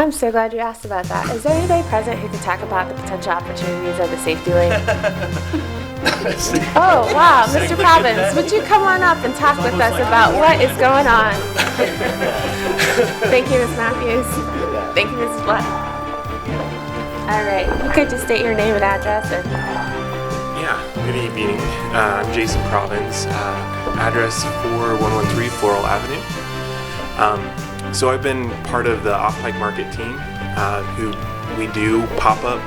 I'm so glad you asked about that. Is there anybody present who could talk about the potential opportunities of the safety lane? Oh, wow, Mr. Province, would you come on up and talk with us about what is going on? Thank you, Ms. Matthews. Thank you, Mrs. Black. All right, you could just state your name and address. Yeah, good evening. I'm Jason Province, address 4113 Floral Avenue. So I've been part of the Pike Market team, who we do pop-up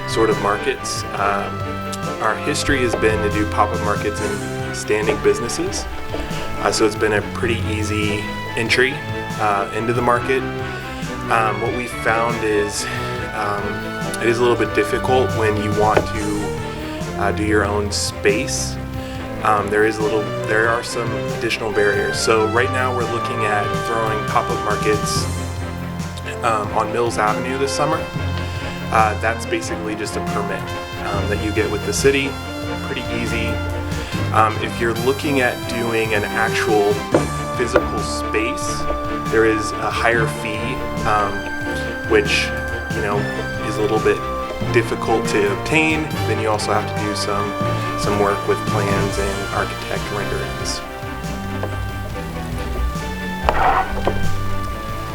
sort of markets. Our history has been to do pop-up markets in standing businesses. So it's been a pretty easy entry into the market. What we found is it is a little bit difficult when you want to do your own space. There are some additional barriers. So right now we're looking at throwing pop-up markets on Mills Avenue this summer. That's basically just a permit that you get with the city, pretty easy. If you're looking at doing an actual physical space, there is a higher fee, which is a little bit difficult to obtain. Then you also have to do some work with plans and architect renderings.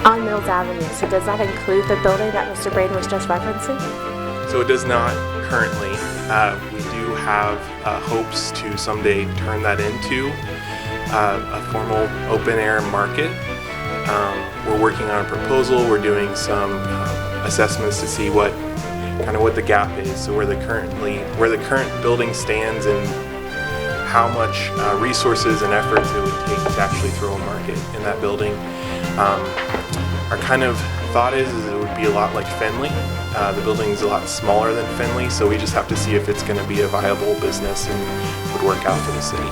On Mills Avenue, so does that include the building that Mr. Braden was just referencing? So it does not currently. We do have hopes to someday turn that into a formal open air market. We're working on a proposal. We're doing some assessments to see what the gap is. So where the current building stands and how much resources and efforts it would take to actually throw a market in that building. Our kind of thought is it would be a lot like Fenley. The building is a lot smaller than Fenley, so we just have to see if it's going to be a viable business and would work out for the city.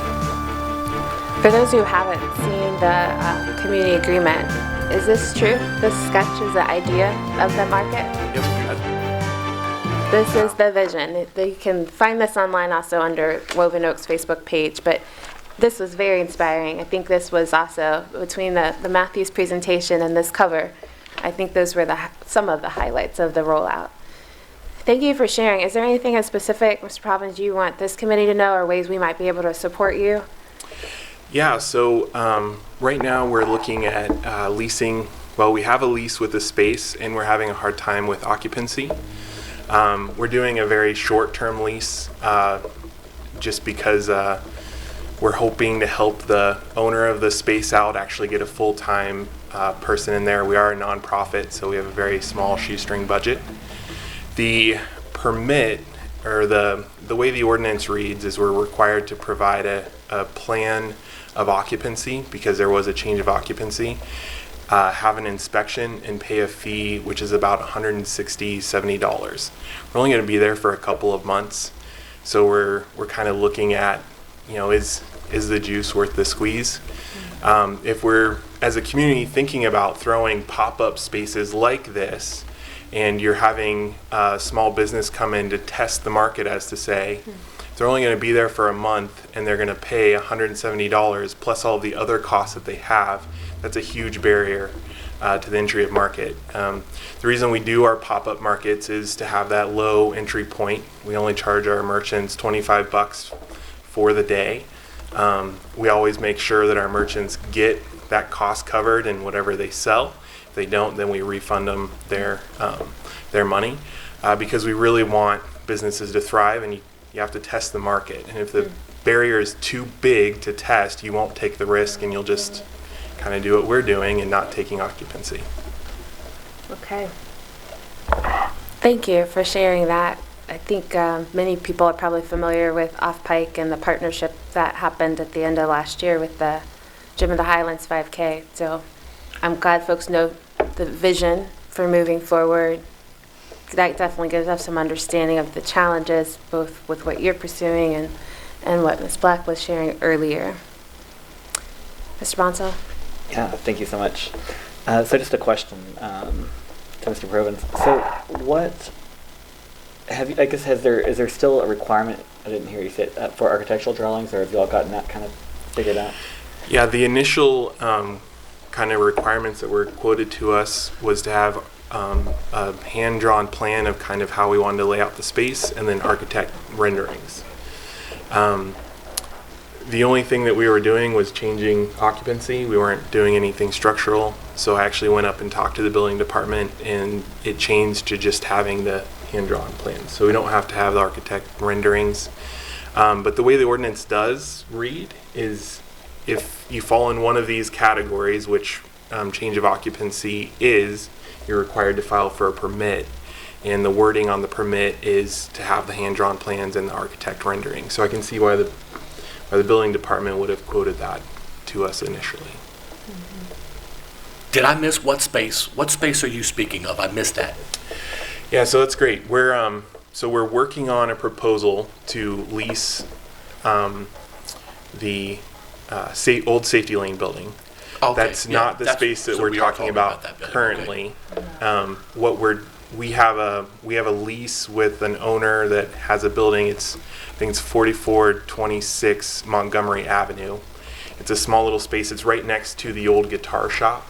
For those who haven't seen the community agreement, is this true? This sketch is the idea of the market? Yes. This is the vision. You can find this online also under Woven Oaks Facebook page, but this was very inspiring. I think this was also, between the Matthews presentation and this cover, I think those were some of the highlights of the rollout. Thank you for sharing. Is there anything in specific, Mr. Province, you want this committee to know, or ways we might be able to support you? Yeah, so right now we're looking at leasing. Well, we have a lease with the space, and we're having a hard time with occupancy. We're doing a very short-term lease just because we're hoping to help the owner of the space out actually get a full-time person in there. We are a nonprofit, so we have a very small shoestring budget. The permit, or the way the ordinance reads, is we're required to provide a plan of occupancy because there was a change of occupancy. Have an inspection and pay a fee, which is about $160, $70. We're only going to be there for a couple of months, so we're kind of looking at, is the juice worth the squeeze? If we're, as a community, thinking about throwing pop-up spaces like this, and you're having a small business come in to test the market, as to say, they're only going to be there for a month, and they're going to pay $170 plus all the other costs that they have. That's a huge barrier to the entry of market. The reason we do our pop-up markets is to have that low entry point. We only charge our merchants $25 for the day. We always make sure that our merchants get that cost covered in whatever they sell. If they don't, then we refund them their money because we really want businesses to thrive, and you have to test the market. And if the barrier is too big to test, you won't take the risk, and you'll just kind of do what we're doing and not taking occupancy. Okay. Thank you for sharing that. I think many people are probably familiar with Off Pike and the partnership that happened at the end of last year with the Gym of the Highlands 5K. So I'm glad folks know the vision for moving forward. That definitely gives us some understanding of the challenges, both with what you're pursuing and what Ms. Black was sharing earlier. Mr. Bonsall? Yeah, thank you so much. So just a question to Mr. Provins. So what is there still a requirement, I didn't hear you say it, for architectural drawings, or have you all gotten that kind of figured out? Yeah, the initial kind of requirements that were quoted to us was to have a hand-drawn plan of kind of how we wanted to lay out the space, and then architect renderings. The only thing that we were doing was changing occupancy. We weren't doing anything structural. So I actually went up and talked to the building department, and it changed to just having the hand-drawn plans. So we don't have to have the architect renderings. But the way the ordinance does read is if you fall in one of these categories, which change of occupancy is, you're required to file for a permit. And the wording on the permit is to have the hand-drawn plans and the architect rendering. So I can see why the building department would have quoted that to us initially. Did I miss what space? What space are you speaking of? I missed that. Yeah, so that's great. We're working on a proposal to lease the old safety lane building. Okay, That's yeah, not the space that so we're we are talking about that building, currently. okay. We have a lease with an owner that has a building. I think it's 4426 Montgomery Avenue. It's a small little space. It's right next to the old guitar shop,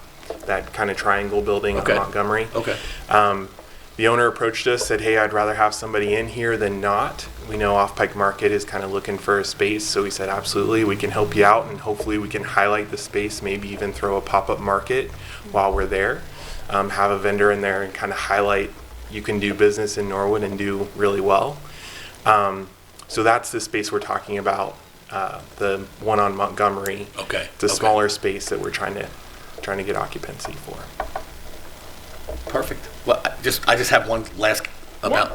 that kind of triangle building Okay. on Montgomery. Okay. The owner approached us, said, "Hey, I'd rather have somebody in here than not. We know off Pike Market is kind of looking for a space." So we said, absolutely, we can help you out, and hopefully we can highlight the space, maybe even throw a pop-up market while we're there. Have a vendor in there and kind of highlight you can do business in Norwood and do really well. So that's the space we're talking about, the one on Montgomery. Okay. It's a okay. smaller space that we're trying to get occupancy for. Perfect. Well, I just have one last about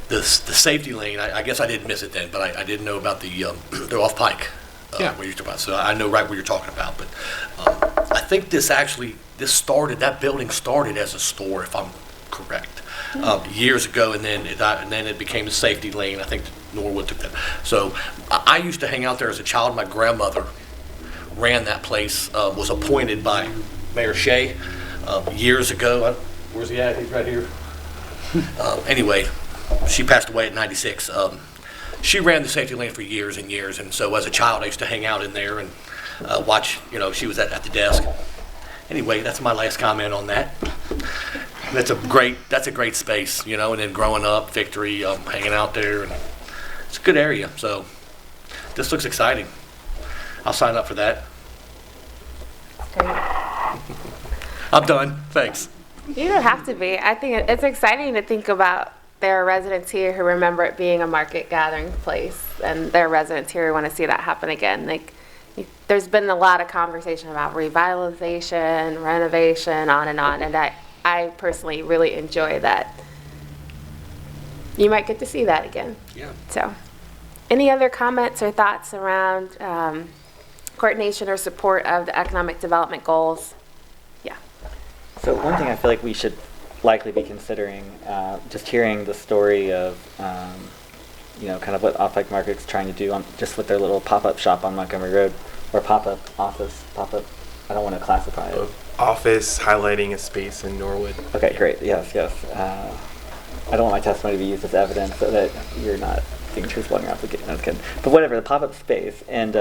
the safety lane. I guess I didn't miss it then, but I didn't know about the off Pike. Yeah. Where you're talking about. So I know right what you're talking about. But I think that building started as a store, if I'm correct, years ago, and then it became a safety lane. I think Norwood took that. So I used to hang out there as a child. My grandmother ran that place. Was appointed by Mayor Shea years ago. Where's he at? He's right here. Anyway, she passed away at 96. She ran the safety lane for years and years, and so as a child, I used to hang out in there and watch. She was at the desk. Anyway, that's my last comment on that. That's a great space, And then growing up, Victory, hanging out there, and it's a good area. So this looks exciting. I'll sign up for that. Great. I'm done. Thanks. You don't have to be. I think it's exciting to think about there are residents here who remember it being a market gathering place, and there are residents here who want to see that happen again. There's been a lot of conversation about revitalization, renovation, on, and I personally really enjoy that. You might get to see that again. Yeah. So, any other comments or thoughts around coordination or support of the economic development goals? Yeah. So one thing I feel like we should likely be considering, just hearing the story of, kind of what Off Pike Market's trying to do just with their little pop-up shop on Montgomery Road, or pop-up office, pop-up, I don't want to classify it. Office highlighting a space in Norwood. Okay, great, yes. I don't want my testimony to be used as evidence so that you're not signatures blowing off the gate. No, I was kidding. But whatever, the pop-up space, and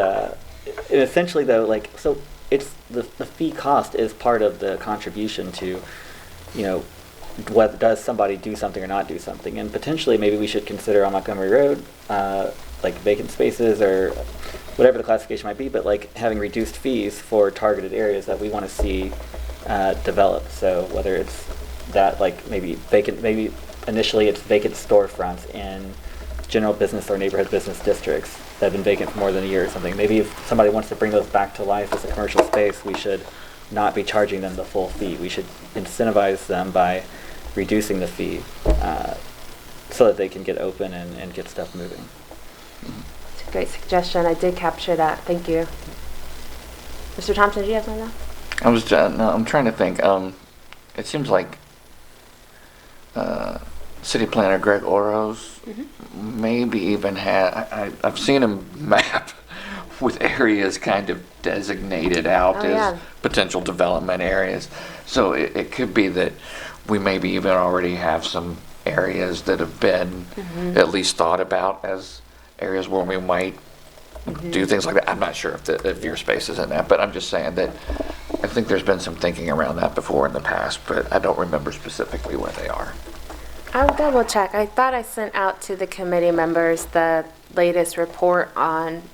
essentially though, so it's the fee cost is part of the contribution to, whether does somebody do something or not do something, and potentially maybe we should consider on Montgomery Road, vacant spaces or whatever the classification might be, but having reduced fees for targeted areas that we want to see developed. So whether it's that maybe initially it's vacant storefronts in general business or neighborhood business districts that have been vacant for more than a year or something. Maybe if somebody wants to bring those back to life as a commercial space, we should not be charging them the full fee. We should incentivize them by reducing the fee so that they can get open and get stuff moving. It's a great suggestion. I did capture that. Thank you. Mr. Thompson, did you have something else? I'm trying to think. It seems like City Planner Greg Oros maybe even I've seen him map with areas kind of designated out as potential development areas. So it could be that we maybe even already have some areas that have been at least thought about as areas where we might do things like that. I'm not sure if your space is in that, but I'm just saying that I think there's been some thinking around that before in the past, but I don't remember specifically where they are. I'll double check. I thought I sent out to the committee members the latest report on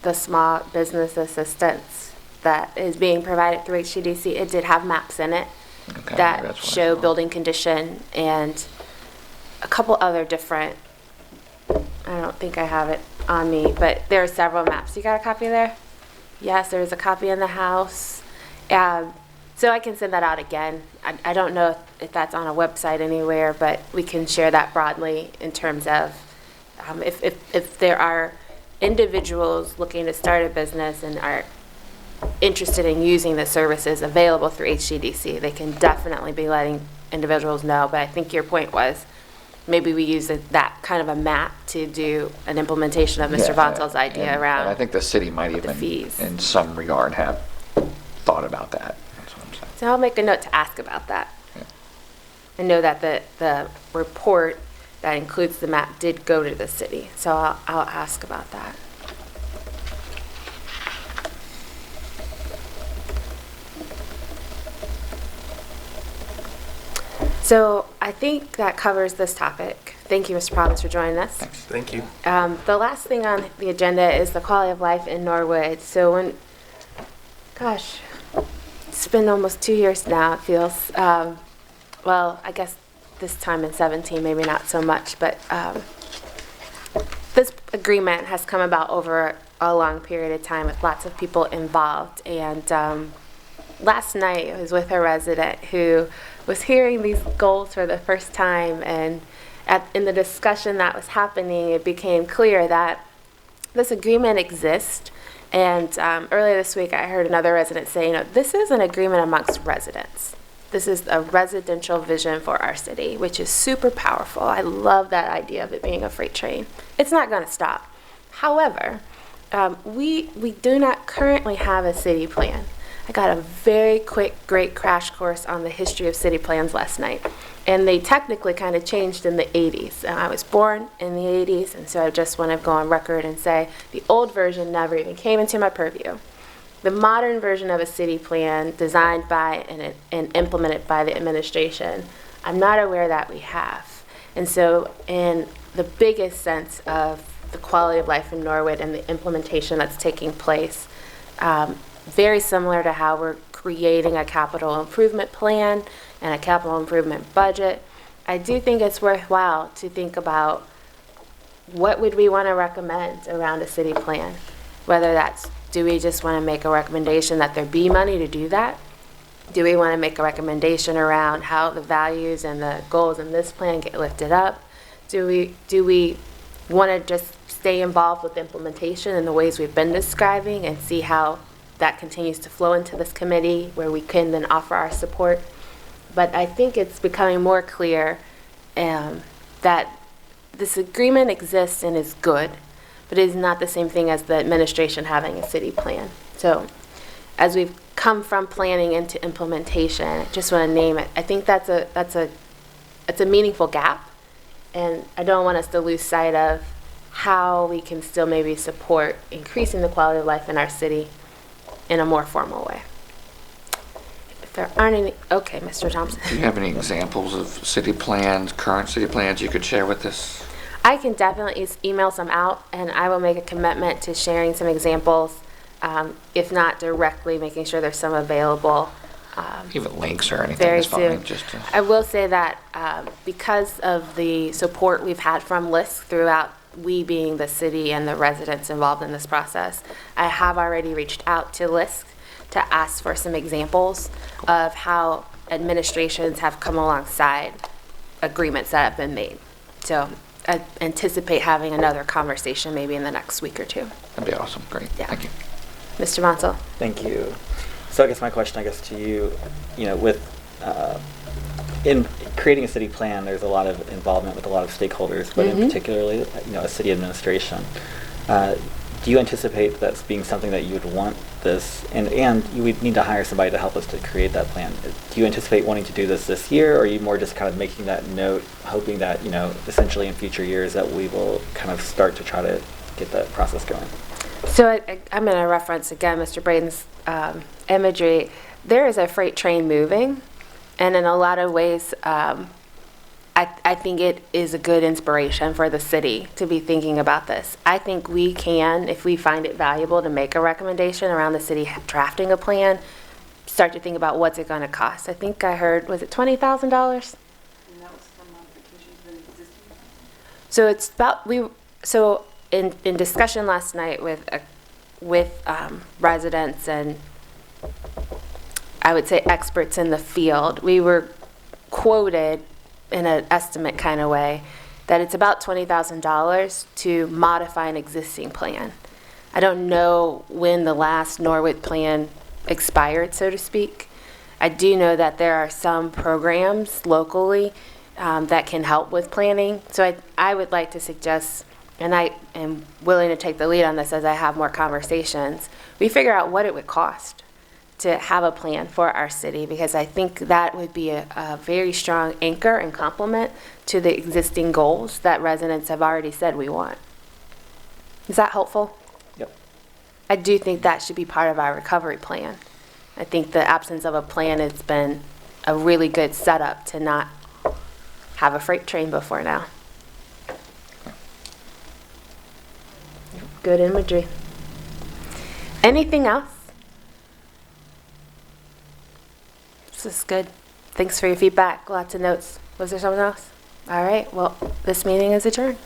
the small business assistance that is being provided through HCDC. It did have maps in it Okay, that that's what I show thought. building condition and a couple other different, I don't think I have it on me, but there are several maps. You got a copy there? Yes, there's a copy in the house. So I can send that out again. I don't know if that's on a website anywhere, but we can share that broadly in terms of if there are individuals looking to start a business and are interested in using the services available through HCDC, they can definitely be letting individuals know. But I think your point was maybe we use that kind of a map to do an implementation of Mr. Yeah, Vontal's idea and around. I think the city might the even, fees. in some regard, have thought about that. That's what I'm saying. So I'll make a note to ask about that. Yeah. I know that the report that includes the map did go to the city, so I'll ask about that. So I think that covers this topic. Thank you, Mr. Province, for joining us. Thank you. The last thing on the agenda is the quality of life in Norwood. So gosh, it's been almost 2 years now, it feels. Well, I guess this time in 17, maybe not so much, but this agreement has come about over a long period of time with lots of people involved. And last night I was with a resident who was hearing these goals for the first time, and in the discussion that was happening, it became clear that this agreement exists. And earlier this week, I heard another resident say, this is an agreement amongst residents. This is a residential vision for our city, which is super powerful. I love that idea of it being a freight train. It's not going to stop. However, we do not currently have a city plan. I got a very quick, great crash course on the history of city plans last night. And they technically kind of changed in the 80s. I was born in the 80s, and so I just want to go on record and say the old version never even came into my purview. The modern version of a city plan designed by and implemented by the administration, I'm not aware that we have. And so in the biggest sense of the quality of life in Norwood and the implementation that's taking place, very similar to how we're creating a capital improvement plan and a capital improvement budget, I do think it's worthwhile to think about what would we want to recommend around a city plan. Whether that's, do we just want to make a recommendation that there be money to do that? Do we want to make a recommendation around how the values and the goals in this plan get lifted up? Do we want to just stay involved with implementation in the ways we've been describing and see how that continues to flow into this committee where we can then offer our support? But I think it's becoming more clear that this agreement exists and is good, but it is not the same thing as the administration having a city plan. So as we've come from planning into implementation, I just want to name it. I think that's a meaningful gap, and I don't want us to lose sight of how we can still maybe support increasing the quality of life in our city in a more formal way. If there aren't any, okay, Mr. Thompson. Do you have any examples of city plans, current city plans you could share with us? I can definitely email some out, and I will make a commitment to sharing some examples, if not directly, making sure there's some available. Even links or anything Very is fine. soon. Just to, I will say that because of the support we've had from LISC throughout, we being the city and the residents involved in this process, I have already reached out to LISC to ask for some examples of how administrations have come alongside agreements that have been made. So I anticipate having another conversation maybe in the next week or two. that'd be awesome. Great. Yeah. Thank you. Mr. Monsell? Thank you. So I guess my question, to you, with in creating a city plan, there's a lot of involvement with a lot of stakeholders, but in particularly, a city administration. Do you anticipate that's being something that you would want this, and you would need to hire somebody to help us to create that plan? Do you anticipate wanting to do this year, or are you more just kind of making that note, hoping that, essentially in future years that we will kind of start to try to get that process going? So I'm going to reference again Mr. Braden's imagery. there is a freight train moving, and in a lot of ways, I think it is a good inspiration for the city to be thinking about this. I think we can, if we find it valuable to make a recommendation around the city drafting a plan, start to think about what's it going to cost. I think I heard, was it $20,000? And that was for modifications of an existing? So it's about, so in discussion last night with residents and I would say experts in the field, we were quoted in an estimate kind of way that it's about $20,000 to modify an existing plan. I don't know when the last Norwood plan expired, so to speak. I do know that there are some programs locally that can help with planning. So I would like to suggest, and I am willing to take the lead on this as I have more conversations, we figure out what it would cost to have a plan for our city, because I think that would be a very strong anchor and complement to the existing goals that residents have already said we want. Is that helpful? Yep. I do think that should be part of our recovery plan. I think the absence of a plan has been a really good setup to not have a freight train before now. Good imagery. Anything else? This is good. Thanks for your feedback. Lots of notes. Was there something else? All right. Well, this meeting is adjourned.